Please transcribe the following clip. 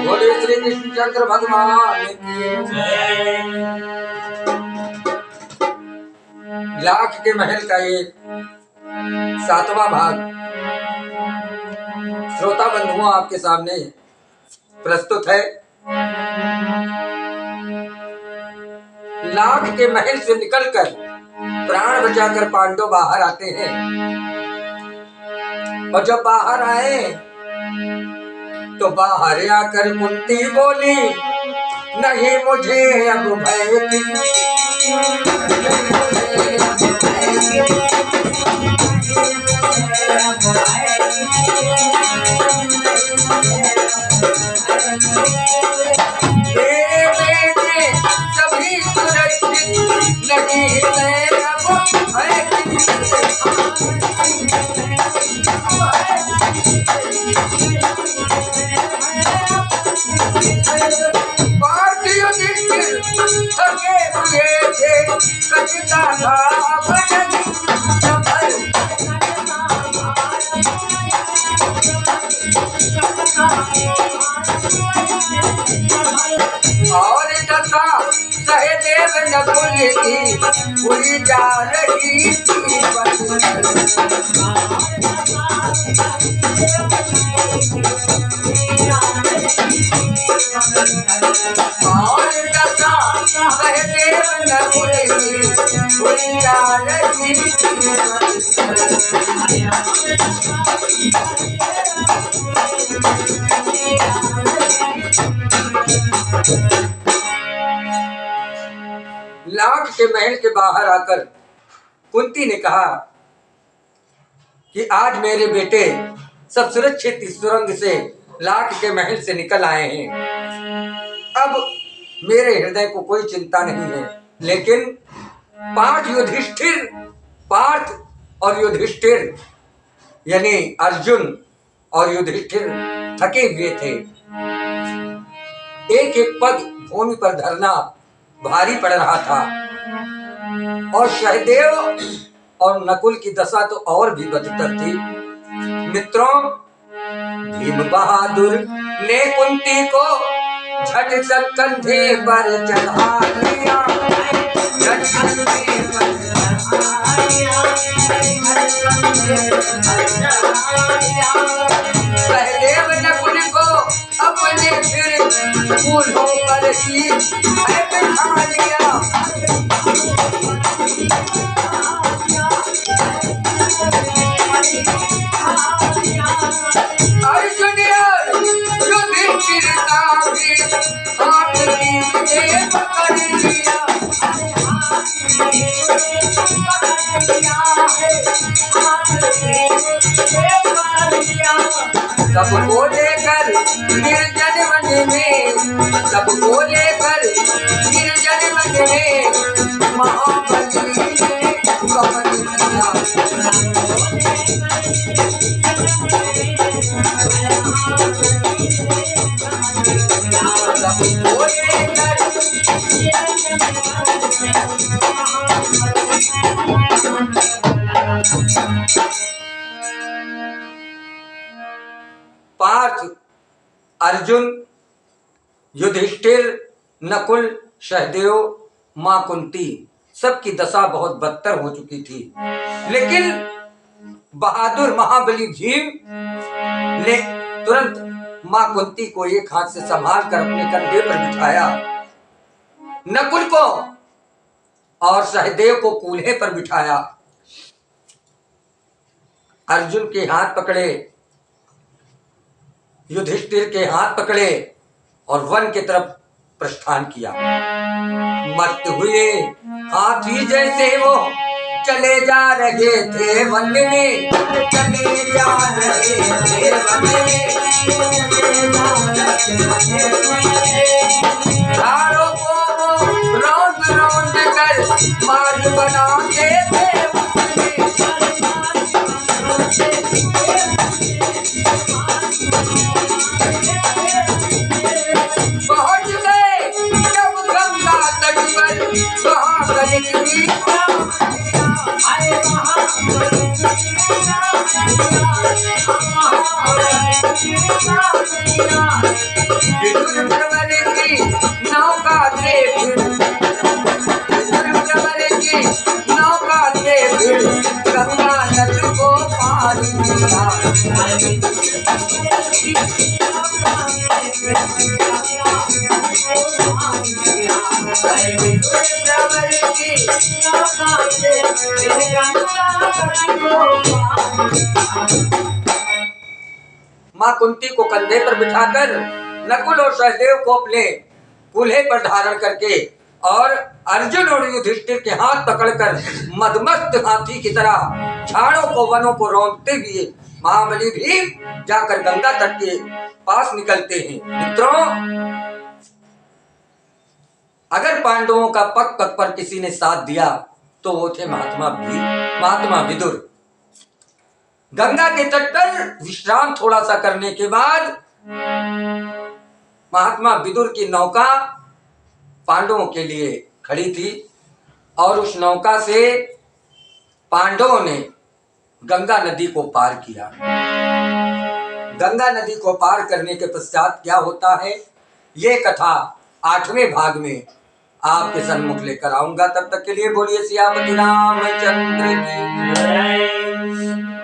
बोले श्री कृष्णचंद्र भगवान की जय। लाख के महल का एक 7वां भाग श्रोता बंधुओं आपके सामने प्रस्तुत है। लाख के महल से निकलकर प्राण बचाकर पांडव बाहर आते हैं और जब बाहर आए तो बाहर आकर कुंती बोली, नहीं मुझे अब भय की। मेरे बेटे सभी सुरक्षित, नहीं मैं अब भय की। थके हुए थे, कचता था भजन सफल। और दशा सहदेव नकुल की हुई जा रही थी और दशा सहदेव नकुल की हुई जा रही थी। लाख के महल के बाहर आकर कुंती ने कहा कि आज मेरे बेटे सब सुरक्षित इस सुरंग से लाख के महल से निकल आए हैं। अब मेरे हृदय को कोई चिंता नहीं है, लेकिन पार्थ और युधिष्ठिर यानी अर्जुन और युधिष्ठिर थके हुए थे। एक एक पग भूमि पर धरना भारी पड़ रहा था और सहदेव और नकुल की दशा तो और भी बदतर थी। मित्रों, भीम बहादुर ने कुंती को झट से कंधे पर चढ़ा लिया, सहदेव नकुल को अपने फिर फूलों पर ही बिठा लिया। अर्जुन युधिष्ठिर का भी हाथ नीचे पकड़ लिया। सबको लेकर निर्जन वन में महाबली ने गमन किया। सबको लेकर पार्थ, अर्जुन, युधिष्ठिर, नकुल, सहदेव, मां कुंती सबकी दशा बहुत बदतर हो चुकी थी। लेकिन बहादुर महाबली भीम ने तुरंत मां कुंती को एक हाथ से संभाल कर अपने कंधे पर बिठाया, नकुल को और सहदेव को कूल्हे पर बिठाया, अर्जुन के हाथ पकड़े, युधिष्ठिर के हाथ पकड़े और वन की तरफ प्रस्थान किया। मस्त हुए हाथी जैसे वो चले जा रहे थे वन में, चले जा रहे थे वन में। झाड़ों को रौंद रौंद कर मार्ग बनाते थे माँ कुंती को कंधे पर बिठाकर नकुल और सहदेव को अपने कूल्हे पर धारण करके और अर्जुन और युधिष्ठिर के हाथ पकड़कर मदमस्त हाथी की तरह झाड़ों को वनों को रौंदते हुए महाबली भी जाकर गंगा तट के पास निकलते हैं। मित्रों, अगर पांडवों का पग पग पर किसी ने साथ दिया तो वो थे महात्मा विदुर। गंगा के तट पर विश्राम थोड़ा सा करने के बाद महात्मा विदुर की नौका पांडवों के लिए खड़ी थी और उस नौका से पांडवों ने गंगा नदी को पार किया। गंगा नदी को पार करने के पश्चात क्या होता है, ये कथा 8वें भाग में आपके सन्मुख लेकर आऊंगा। तब तक के लिए बोलिए सियापति रामचंद्र की जय।